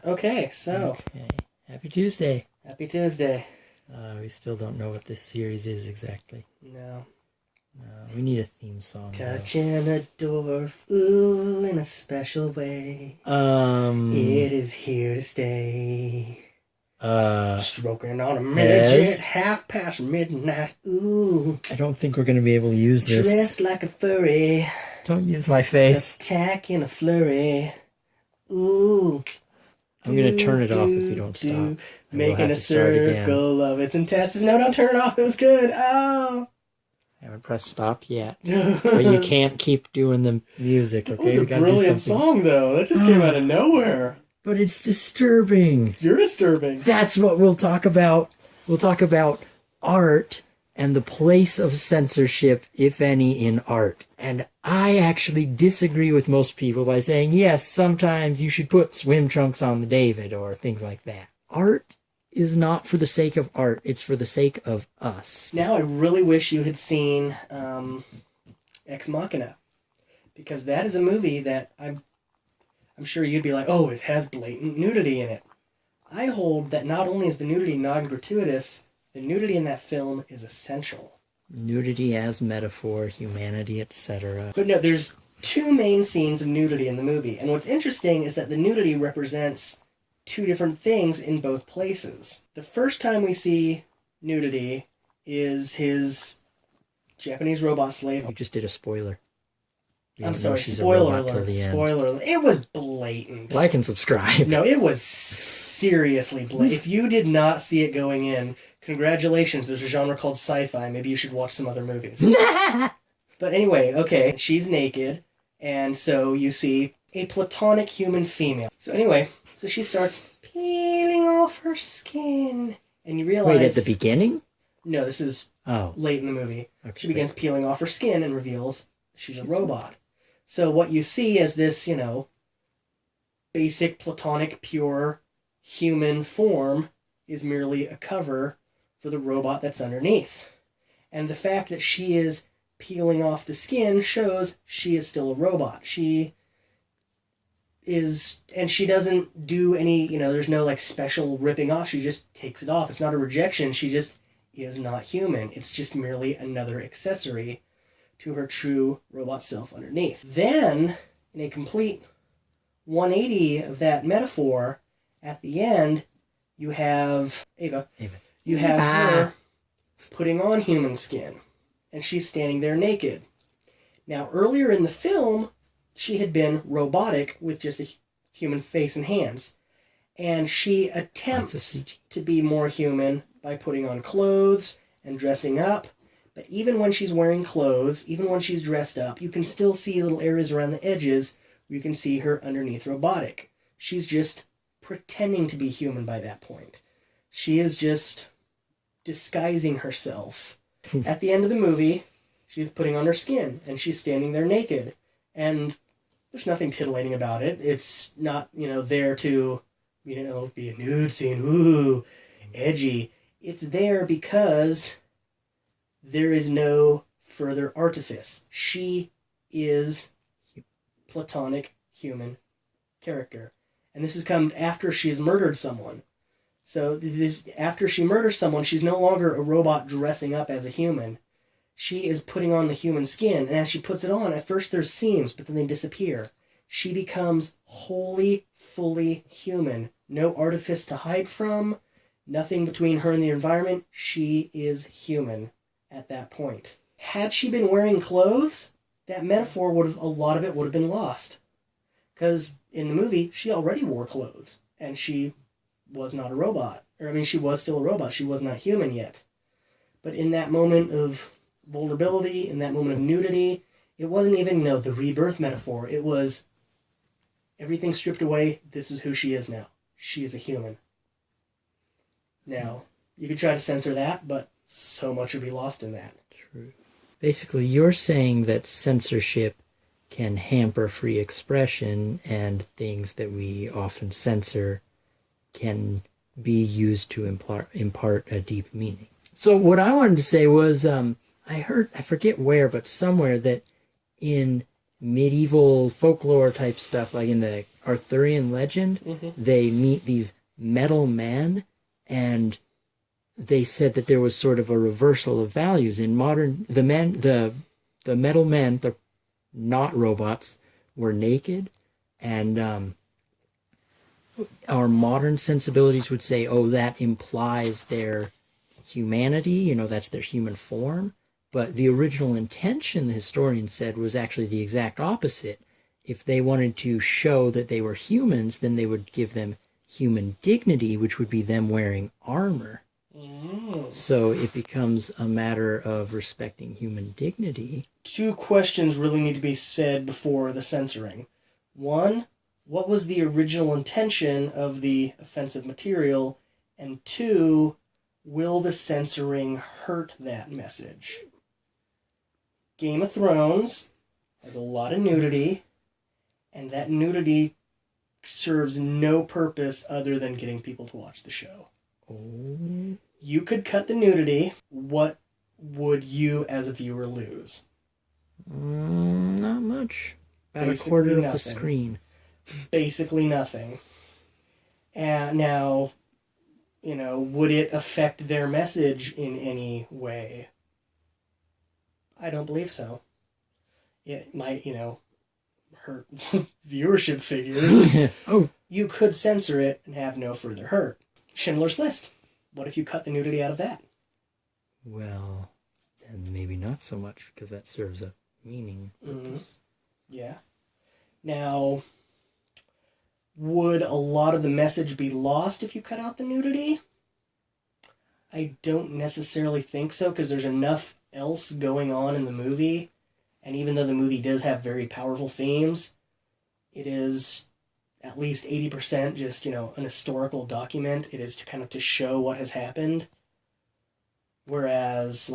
Okay, so. Okay. Happy Tuesday. Happy Tuesday. We still don't know what this series is exactly. No. We need a theme song. Touching a door, ooh, in a special way. It is here to stay. Stroking on a midget, half past midnight, ooh. I don't think we're going to be able to use this. Dressed like a furry. Don't use my face. Attack in a flurry, ooh. I'm going to turn it off if you don't stop. Making a circle of its intestines. No, don't turn it off. It was good. Oh. I haven't pressed stop yet. But you can't keep doing the music, okay? It was a brilliant song, though. That just came out of nowhere. But it's disturbing. You're disturbing. That's what we'll talk about. We'll talk about art and the place of censorship, if any, in art. And I actually disagree with most people by saying, yes, sometimes you should put swim trunks on the David or things like that. Art is not for the sake of art. It's for the sake of us. Now I really wish you had seen Ex Machina, because that is a movie that I'm sure you'd be like, oh, it has blatant nudity in it. I hold that not only is the nudity non-gratuitous, the nudity in that film is essential. Nudity as metaphor, humanity, etc. But no, there's two main scenes of nudity in the movie, and what's interesting is that the nudity represents two different things in both places. The first time we see nudity is his Japanese robot slave. You just did a spoiler. I'm sorry, spoiler alert. Spoiler alert. It was blatant. Like and subscribe. No, it was seriously blatant. If you did not see it going in, congratulations. There's a genre called sci-fi. Maybe you should watch some other movies. But anyway, okay, she's naked, and so you see a platonic human female. So anyway, so she starts peeling off her skin, and you realize... Wait, at the beginning? No, this is late in the movie. Okay. She begins peeling off her skin and reveals she's a robot. So what you see as this, basic, platonic, pure human form is merely a cover for the robot that's underneath. And the fact that she is peeling off the skin shows she is still a robot. She is, and she doesn't do any, there's no special ripping off. She just takes it off. It's not a rejection. She just is not human. It's just merely another accessory to her true robot self underneath. Then, in a complete 180 of that metaphor, at the end, you have Ava. You have her putting on human skin, and she's standing there naked. Now, earlier in the film, she had been robotic with just a human face and hands, and she attempts to be more human by putting on clothes and dressing up. But even when she's wearing clothes, even when she's dressed up, you can still see little areas around the edges where you can see her underneath robotic. She's just pretending to be human by that point. She is just disguising herself. At the end of the movie, she's putting on her skin, and she's standing there naked. And there's nothing titillating about it. It's not, there to, be a nude scene, ooh, edgy. It's there because there is no further artifice. She is platonic human character. And this has come after she's murdered someone. So after she murders someone, she's no longer a robot dressing up as a human. She is putting on the human skin, and as she puts it on, at first there's seams, but then they disappear. She becomes wholly, fully human. No artifice to hide from, nothing between her and the environment. She is human at that point. Had she been wearing clothes, that metaphor a lot of it would have been lost. Because in the movie, she already wore clothes, and she was not a robot. She was still a robot. She was not human yet. But in that moment of vulnerability, in that moment of nudity, it wasn't even, the rebirth metaphor. It was everything stripped away. This is who she is now. She is a human. Now, you could try to censor that, but so much would be lost in that. True. Basically, you're saying that censorship can hamper free expression, and things that we often censor can be used to impart a deep meaning. So what I wanted to say was, I heard, I forget where, but somewhere, that in medieval folklore type stuff, like in the Arthurian legend, they meet these metal men, and they said that there was sort of a reversal of values. In modern, the metal men, the not robots, were naked, and our modern sensibilities would say, oh, that implies their humanity, that's their human form. But the original intention, the historian said, was actually the exact opposite. If they wanted to show that they were humans, then they would give them human dignity, which would be them wearing armor. So it becomes a matter of respecting human dignity. 2 questions really need to be said before the censoring. 1, what was the original intention of the offensive material? And 2, will the censoring hurt that message? Game of Thrones has a lot of nudity, and that nudity serves no purpose other than getting people to watch the show. Oh. You could cut the nudity. What would you, as a viewer, lose? Not much. About Basically a quarter of nothing. the screen. Basically nothing. And now, would it affect their message in any way? I don't believe so. It might, hurt viewership figures. Oh. You could censor it and have no further hurt. Schindler's List. What if you cut the nudity out of that? Well, then maybe not so much, because that serves a meaning. Yeah. Now, would a lot of the message be lost if you cut out the nudity? I don't necessarily think so, because there's enough else going on in the movie, and even though the movie does have very powerful themes, it is at least 80% just, an historical document. It is to show what has happened. Whereas,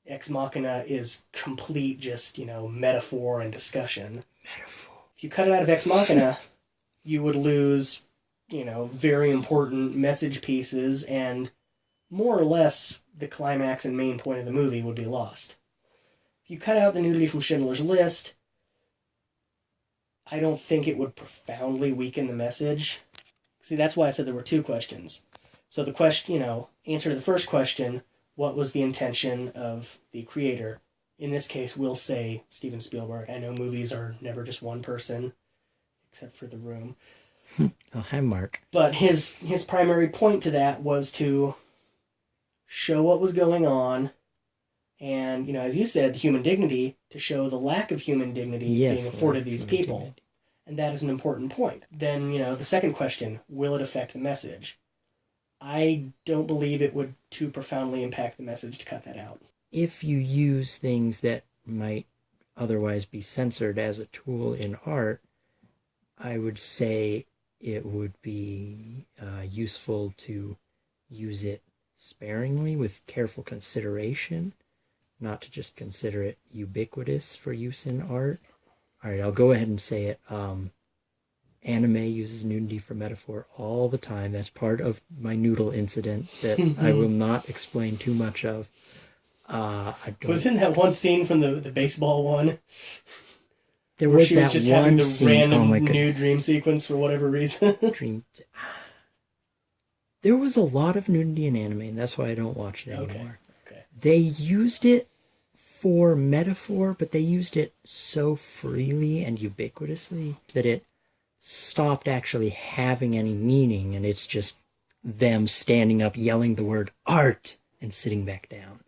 Ex Machina is complete just, metaphor and discussion. If you cut it out of Ex Machina, you would lose, very important message pieces, and more or less the climax and main point of the movie would be lost. If you cut out the nudity from Schindler's List, I don't think it would profoundly weaken the message. See, that's why I said there were 2 questions. So the question, answer to the first question, what was the intention of the creator? In this case, we'll say Steven Spielberg. I know movies are never just one person, except for The Room. Oh, hi, Mark. But his primary point to that was to show what was going on, and, as you said, human dignity, to show the lack of human dignity being afforded these people. Dignity. And that is an important point. Then, the second question, will it affect the message? I don't believe it would too profoundly impact the message to cut that out. If you use things that might otherwise be censored as a tool in art, I would say it would be useful to use it sparingly with careful consideration, not to just consider it ubiquitous for use in art. All right, I'll go ahead and say it. Anime uses nudity for metaphor all the time. That's part of my noodle incident that I will not explain too much of. Wasn't that one scene from the baseball one? There was she that was just one having the scene. random new dream sequence for whatever reason. There was a lot of nudity in anime, and that's why I don't watch it anymore. Okay. They used it for metaphor, but they used it so freely and ubiquitously that it stopped actually having any meaning, and it's just them standing up, yelling the word art, and sitting back down.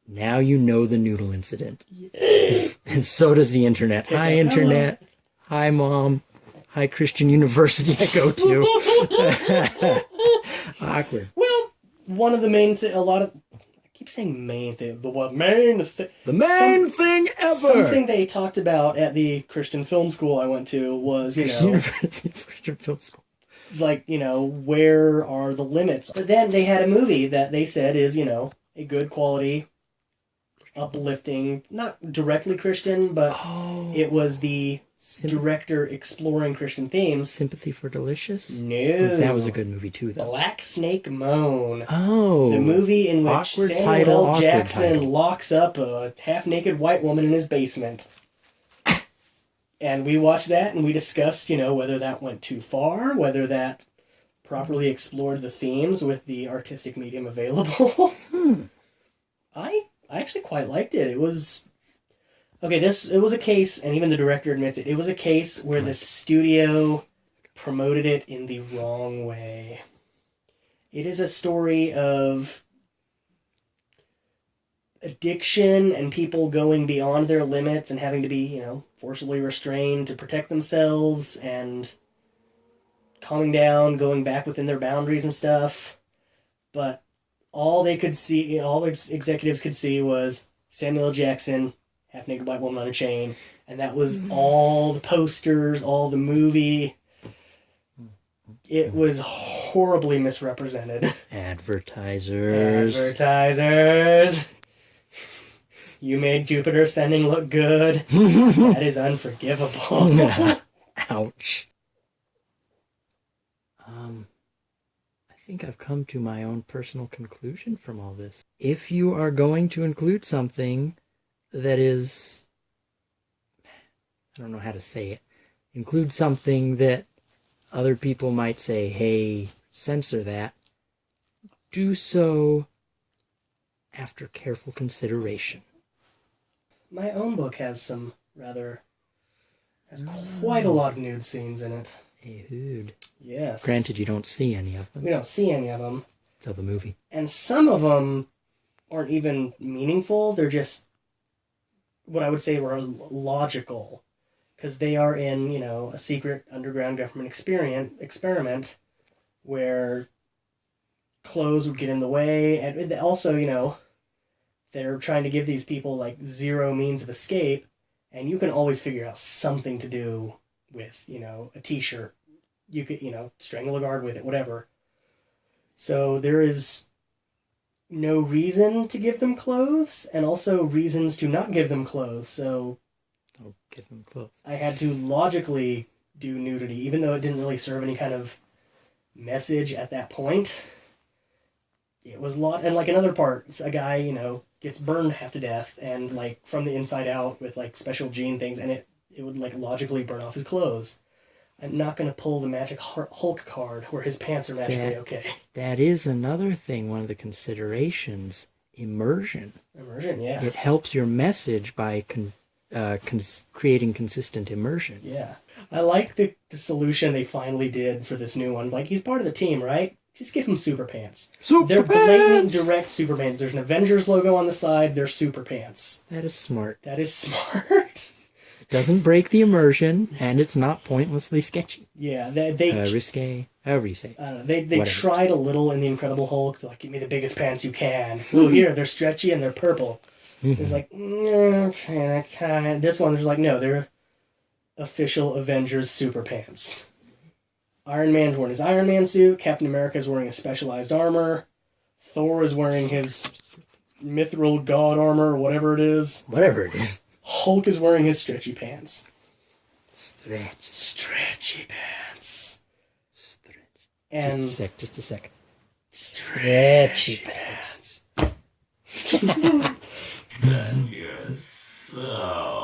Now you know the noodle incident. Yeah. And so does the internet. Hi, internet. Hi, Mom. Hi, Christian University I go to. Awkward. Well, one of the main thing, I keep saying main thing, the main thing ever. Something they talked about at the Christian film school I went to was, University Christian Film School. It's like, where are the limits? But then they had a movie that they said is, a good quality, uplifting, not directly Christian, but it was the director exploring Christian themes. Sympathy for Delicious? No. That was a good movie too, though. Black Snake Moan. Oh. The movie in which Awkward Samuel title, L. awkward Jackson title. locks up a half-naked white woman in his basement. And we watched that and we discussed, whether that went too far, whether that properly explored the themes with the artistic medium available. I actually quite liked it. It was... Okay, it was a case, and even the director admits it, it was a case where the studio promoted it in the wrong way. It is a story of addiction and people going beyond their limits and having to be, forcibly restrained to protect themselves and calming down, going back within their boundaries and stuff. But all they could see, all the executives could see was Samuel L. Jackson, half-naked white woman on a chain, and that was all the posters, all the movie. It was horribly misrepresented. Advertisers. You made Jupiter Ascending look good. That is unforgivable. Ouch. I think I've come to my own personal conclusion from all this. If you are going to include something that is, I don't know how to say it, include something that other people might say, hey, censor that, do so after careful consideration. My own book has quite a lot of nude scenes in it. A hood. Yes. Granted, you don't see any of them. We don't see any of them. Till the movie. And some of them aren't even meaningful. They're just what I would say were logical. Because they are in, a secret underground government experiment where clothes would get in the way. And also, they're trying to give these people, zero means of escape. And you can always figure out something to do with, a t-shirt. You could, strangle a guard with it, whatever. So there is no reason to give them clothes, and also reasons to not give them clothes. So I'll give them clothes. I had to logically do nudity, even though it didn't really serve any kind of message at that point. It was and another part, a guy, gets burned half to death, and from the inside out with special gene things, and it would logically burn off his clothes. I'm not going to pull the Magic Hulk card where his pants are magically okay. That is another thing, one of the considerations, immersion. Immersion, yeah. It helps your message by creating consistent immersion. Yeah. I like the solution they finally did for this new one. He's part of the team, right? Just give him super pants. They're blatant, direct super pants. There's an Avengers logo on the side. They're super pants. That is smart. That is smart. Doesn't break the immersion, and it's not pointlessly sketchy. Yeah, they risque, however you say. I don't know. They tried a little in the Incredible Hulk. They're give me the biggest pants you can. Oh, here they're stretchy and they're purple. It's okay, kind of. This one is no, they're official Avengers super pants. Iron Man's wearing his Iron Man suit. Captain America is wearing his specialized armor. Thor is wearing his mithril god armor, or whatever it is. Whatever it is. Hulk is wearing his stretchy pants. Stretchy pants. Stretch. And just a sec. Stretchy pants. That is so